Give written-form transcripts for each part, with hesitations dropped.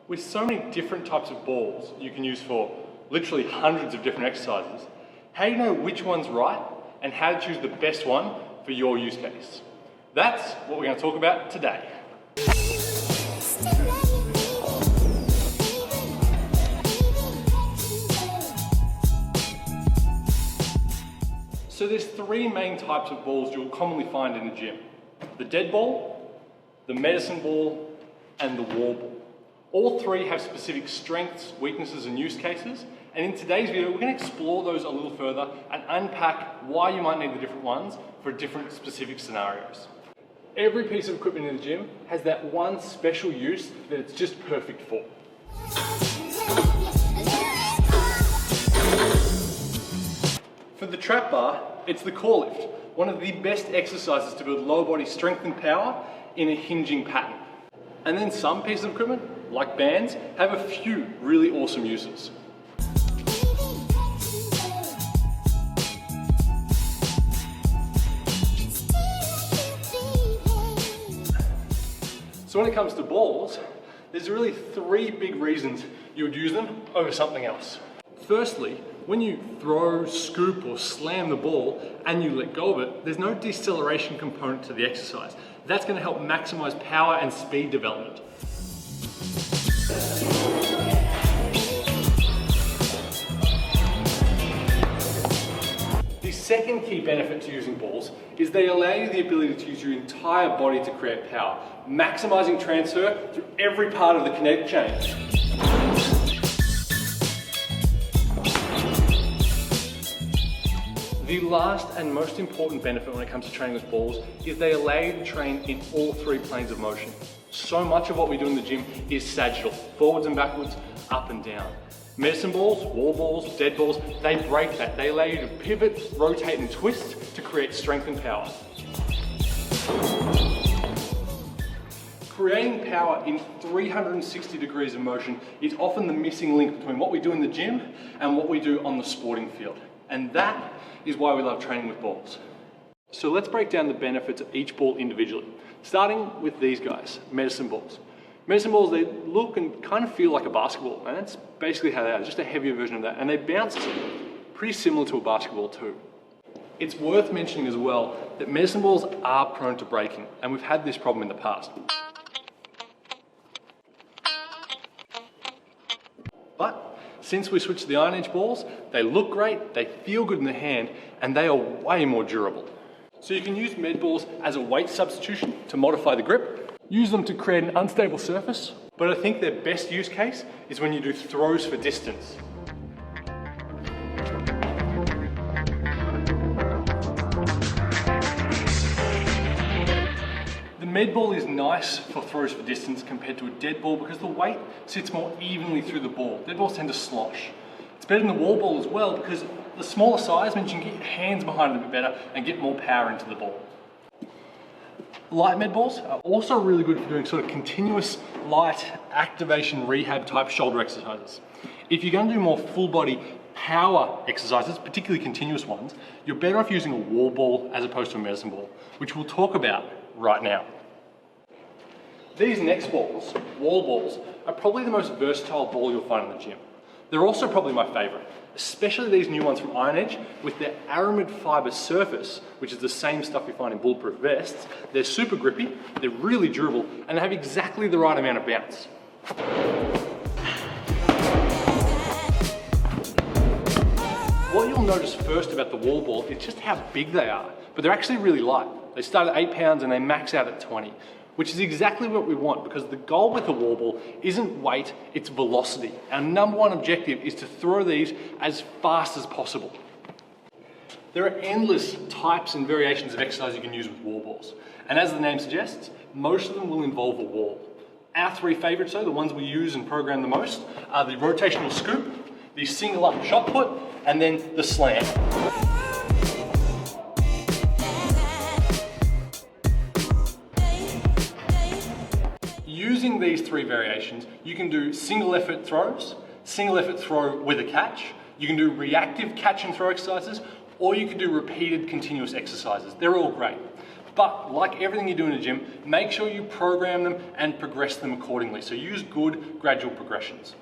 With so many different types of balls you can use for literally hundreds of different exercises, how do you know which one's right and how to choose the best one for your use case? That's what we're going to talk about today. So there's three main types of balls you'll commonly find in the gym: the dead ball, the medicine ball, and the wall ball. All three have specific strengths, weaknesses, and use cases. And in today's video, we're going to explore those a little further and unpack why you might need the different ones for different specific scenarios. Every piece of equipment in the gym has that one special use that it's just perfect for. For the trap bar, it's the core lift, one of the best exercises to build lower body strength and power in a hinging pattern. And then some pieces of equipment, like bands, have a few really awesome uses. So when it comes to balls, there's really three big reasons you would use them over something else. Firstly, when you throw, scoop, or slam the ball and you let go of it, there's no deceleration component to the exercise. That's going to help maximize power and speed development. The second key benefit to using balls is they allow you the ability to use your entire body to create power, maximizing transfer through every part of the kinetic chain. The last and most important benefit when it comes to training with balls is they allow you to train in all three planes of motion. So much of what we do in the gym is sagittal, forwards and backwards, up and down. Medicine balls, wall balls, dead balls, they break that. They allow you to pivot, rotate, and twist to create strength and power. Creating power in 360 degrees of motion is often the missing link between what we do in the gym and what we do on the sporting field. And that is why we love training with balls. So let's break down the benefits of each ball individually, starting with these guys, medicine balls. Medicine balls, they look and kind of feel like a basketball, and that's basically how they are, just a heavier version of that, and they bounce pretty similar to a basketball too. It's worth mentioning as well that medicine balls are prone to breaking, and we've had this problem in the past. But since we switched to the Iron Edge balls, they look great, they feel good in the hand, and they are way more durable. So you can use med balls as a weight substitution to modify the grip, use them to create an unstable surface, but I think their best use case is when you do throws for distance. The med ball is nice for throws for distance compared to a dead ball because the weight sits more evenly through the ball. Dead balls tend to slosh. It's better than the wall ball as well because the smaller size means you can get your hands behind it a bit better and get more power into the ball. Light med balls are also really good for doing sort of continuous light activation rehab type shoulder exercises. If you're going to do more full body power exercises, particularly continuous ones, you're better off using a wall ball as opposed to a medicine ball, which we'll talk about right now. These next balls, wall balls, are probably the most versatile ball you'll find in the gym. They're also probably my favorite, especially these new ones from Iron Edge with their aramid fiber surface, which is the same stuff you find in bulletproof vests. They're super grippy, they're really durable, and they have exactly the right amount of bounce. What you'll notice first about the wall ball is just how big they are, but they're actually really light. They start at 8 pounds and they max out at 20. Which is exactly what we want because the goal with a wall ball isn't weight, it's velocity. Our number one objective is to throw these as fast as possible. There are endless types and variations of exercise you can use with wall balls. And as the name suggests, most of them will involve a wall. Our three favorites though, the ones we use and program the most, are the rotational scoop, the single up shot put, and then the slam. Using these three variations, you can do single effort throws, single effort throw with a catch, you can do reactive catch and throw exercises, or you can do repeated continuous exercises. They're all great. But like everything you do in a gym, make sure you program them and progress them accordingly. So use good, gradual progressions.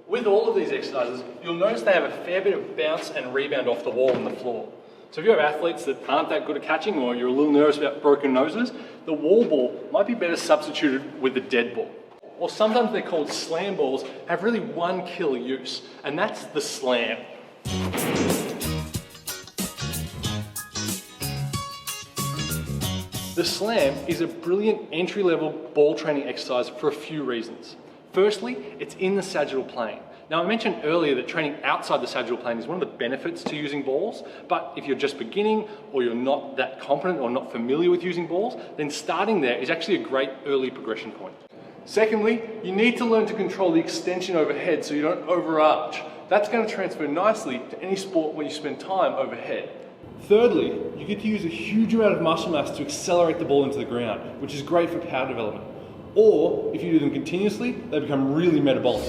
With all of these exercises, you'll notice they have a fair bit of bounce and rebound off the wall and the floor. So if you have athletes that aren't that good at catching, or you're a little nervous about broken noses, the wall ball might be better substituted with the dead ball. Or sometimes they're called slam balls, have really one killer use, and that's the slam. The slam is a brilliant entry-level ball training exercise for a few reasons. Firstly, it's in the sagittal plane. Now, I mentioned earlier that training outside the sagittal plane is one of the benefits to using balls, but if you're just beginning or you're not that confident or not familiar with using balls, then starting there is actually a great early progression point. Secondly, you need to learn to control the extension overhead so you don't overarch. That's going to transfer nicely to any sport where you spend time overhead. Thirdly, you get to use a huge amount of muscle mass to accelerate the ball into the ground, which is great for power development. Or, if you do them continuously, they become really metabolic.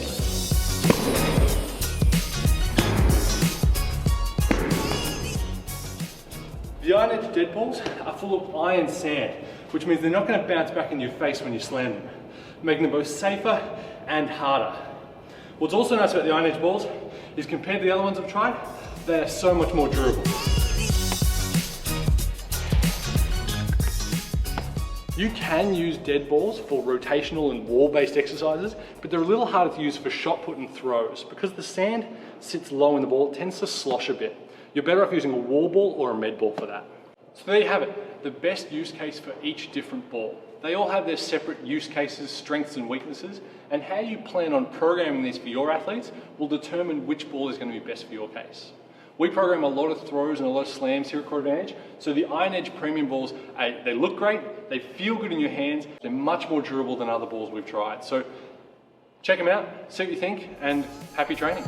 The iron edge dead balls are full of iron sand, which means they're not going to bounce back in your face when you slam them, making them both safer and harder. What's also nice about the iron edge balls is compared to the other ones I've tried, they are so much more durable. You can use dead balls for rotational and wall-based exercises, but they're a little harder to use for shot put and throws. Because the sand sits low in the ball, it tends to slosh a bit. You're better off using a wall ball or a med ball for that. So there you have it, the best use case for each different ball. They all have their separate use cases, strengths and weaknesses, and how you plan on programming these for your athletes will determine which ball is going to be best for your case. We program a lot of throws and a lot of slams here at Core Advantage, so the Iron Edge premium balls, they look great, they feel good in your hands, they're much more durable than other balls we've tried. So check them out, see what you think, and happy training.